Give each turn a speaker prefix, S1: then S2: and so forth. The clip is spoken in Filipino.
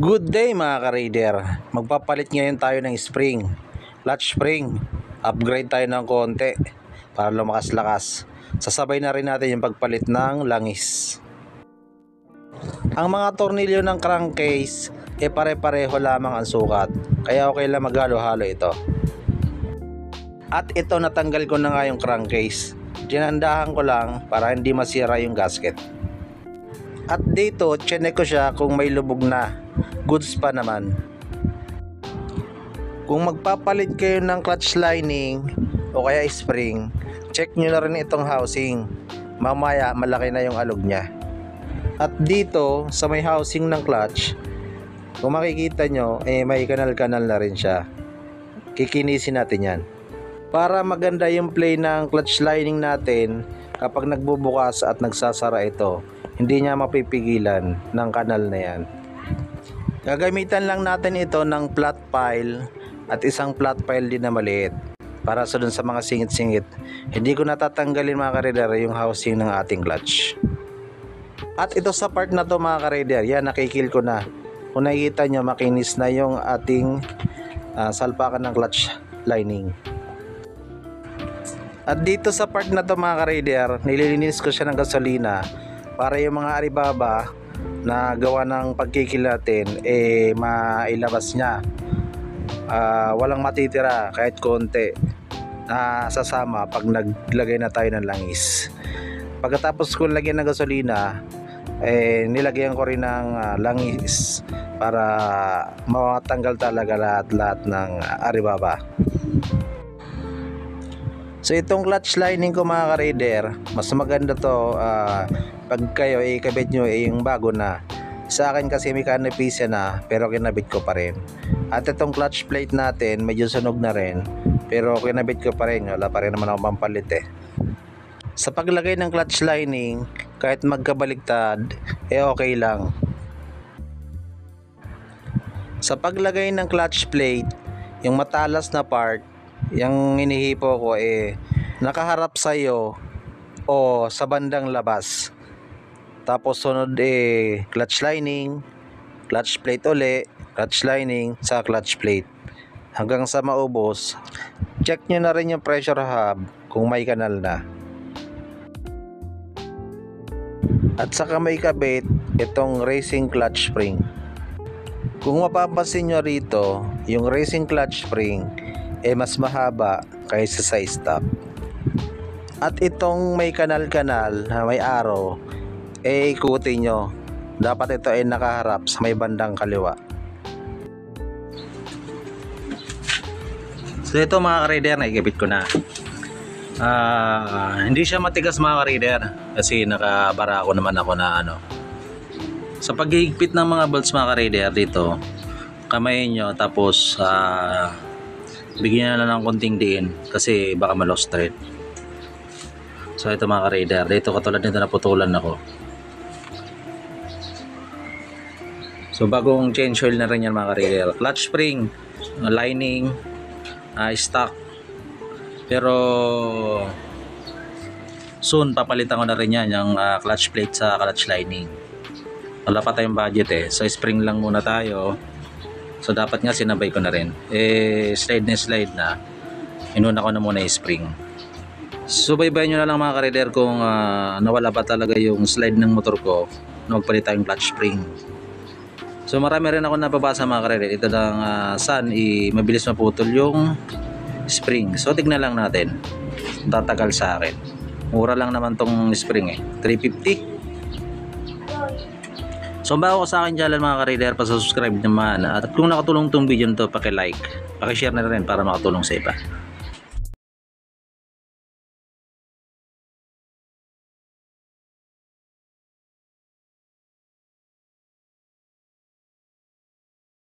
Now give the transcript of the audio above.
S1: Good day mga ka-raider. Magpapalit ngayon tayo ng spring, clutch spring. Upgrade tayo ng konti para lumakas-lakas. Sasabay na rin natin yung pagpalit ng langis. Ang mga tornilyo ng crankcase pare-pareho lamang ang sukat, kaya okay lang maghalo-halo ito. At ito, natanggal ko na nga yung crankcase. Dinandahan ko lang para hindi masira yung gasket. At dito, chinek ko siya kung may lubog na. Goods pa naman. Kung magpapalit kayo ng clutch lining o kaya spring, check nyo na rin itong housing. Mamaya malaki na yung alog nya. At dito sa may housing ng clutch, kung makikita nyo, may kanal-kanal na rin siya. Kikinisin natin yan para maganda yung play ng clutch lining natin. Kapag nagbubukas at nagsasara ito, hindi niya mapipigilan ng kanal na yan. Gagamitan lang natin ito ng flat pile at isang flat pile din na maliit para sa dun sa mga singit-singit. Hindi ko natatanggalin mga ka-raider yung housing ng ating clutch. At ito sa part na to mga ka-raider, yan, nakikil ko na. Kung nakikita nyo, makinis na yung ating salpakan ng clutch lining. At dito sa part na to mga ka-raider, nililinis ko siya ng gasolina para yung mga aribaba na gawa ng pagkikil natin mailabas niya. Walang matitira kahit konti na sasama pag naglagay na tayo ng langis. Pagkatapos ko lagyan ng gasolina, nilagyan ko rin ng langis para matanggal talaga lahat ng aribaba. So itong clutch lining ko mga ka-raider, mas maganda to pag kayo ikabit nyo yung bago na. Sa akin kasi may kanipisa na, pero kinabit ko pa rin. At itong clutch plate natin medyo sunog na rin, pero kinabit ko pa rin. Wala pa rin naman ako pampalit Sa paglagay ng clutch lining, kahit magkabaliktad, okay lang. Sa paglagay ng clutch plate, yung matalas na part, yung hinihipo ko nakaharap sa iyo o sa bandang labas. Tapos sunod clutch lining, clutch plate uli, clutch lining sa clutch plate. Hanggang sa maubos. Check nyo na rin yung pressure hub kung may kanal na. At saka may kabit itong racing clutch spring. Kung mapapansin nyo rito, yung racing clutch spring mas mahaba kaysa sa stock. At itong may kanal-kanal na may arrow, ikutin nyo. Dapat ito ay nakaharap sa may bandang kaliwa. So ito mga ka-raider, naikabit ko na. Hindi siya matigas mga ka-raider kasi nakabara ko naman ako na sa paghihigpit ng mga bolts mga ka-raider dito, kamay nyo tapos bigyan na lang ng konting diin kasi baka ma-lost thread. So ito mga ka-raider, dito katulad nito naputulan ako. So bagong change oil na rin yan mga ka-raider. Clutch spring, lining, stock. Pero soon papalitan ko na rin yan yung clutch plate sa clutch lining. Wala pa tayong budget so spring lang muna tayo. So dapat nga sinabay ko na rin. Slide na. Inuna ko na muna yung spring. So baybayin nyo na lang mga ka-raider kung nawala pa talaga yung slide ng motor ko na magpalit tayong clutch spring. So marami rin ako napabasa mga ka-raider. Ito lang saan mabilis maputol yung spring. So tignan lang natin. Tatagal sa akin. Mura lang naman tong spring $350. So bago ko sa akin channel mga ka-raider, pa-subscribe naman. At kung nakatulong tong video nito, paki-like, paki-share na rin para makatulong sa iba.